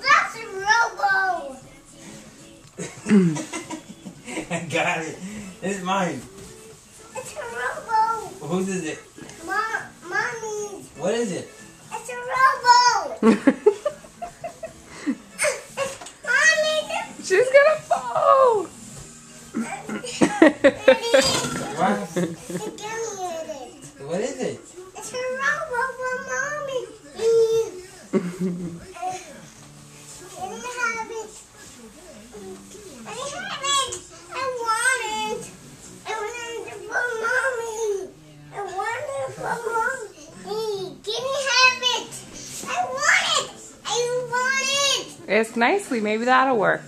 That's a robo. I got it. It's mine. It's a robo. Whose is it? Mommy's. What is it? It's a robo. Mommy's. She's gonna fall. What? Give me it. What is it? It's a robo for Mommy. Can you have it? I have it. I want it. I want it for Mommy. I want it for Mommy. Can you have it? I want it. I want it. It's nicely. Maybe that'll work.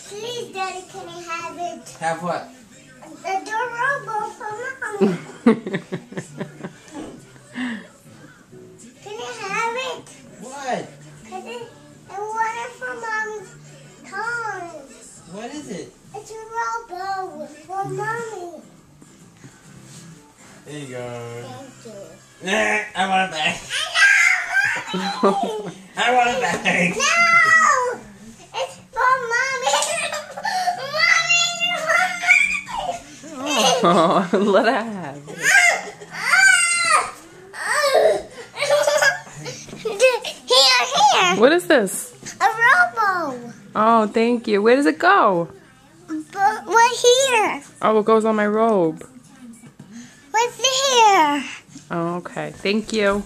Please, Daddy, can I have it? Have what? The robo for Mommy. Can I have it? What? I want it for Mommy's toys. What is it? It's a robo for Mommy. There you go. Thank you. Nah, I want it back. I know! I want it back. No! It's for Mommy. Mommy! Oh, let her have it. Here. What is this? A robo. Oh, thank you. Where does it go? But we're here. Oh, it goes on my robe. What's here? Oh, okay. Thank you.